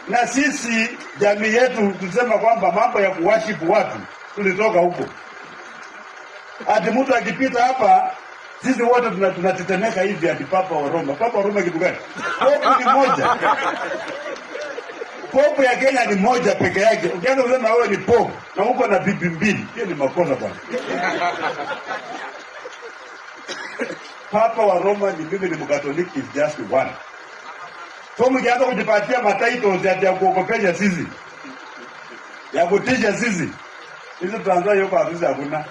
Na sisi jamii yetu tusema kwamba mambo ya kuwashipu watu tulitoka huko. Ati mtu akipita hapa sisi wote tunatetemeka hivi ati Papa wa Roma. Papa wa Roma kitu gani? Pope ni moja. Pope ya Kenya ni moja peke yake. Ukianza kusema wewe ni pope na uko na bibi mbili, hiyo ni makosa bwana. Papa wa Roma ni mimi ni Mkatoliki is just one. So mkianza kujipatia matitles ya kuogopesha sisi, ya kutisha sisi, hizo tuanza hiyo kwa sisi hakuna.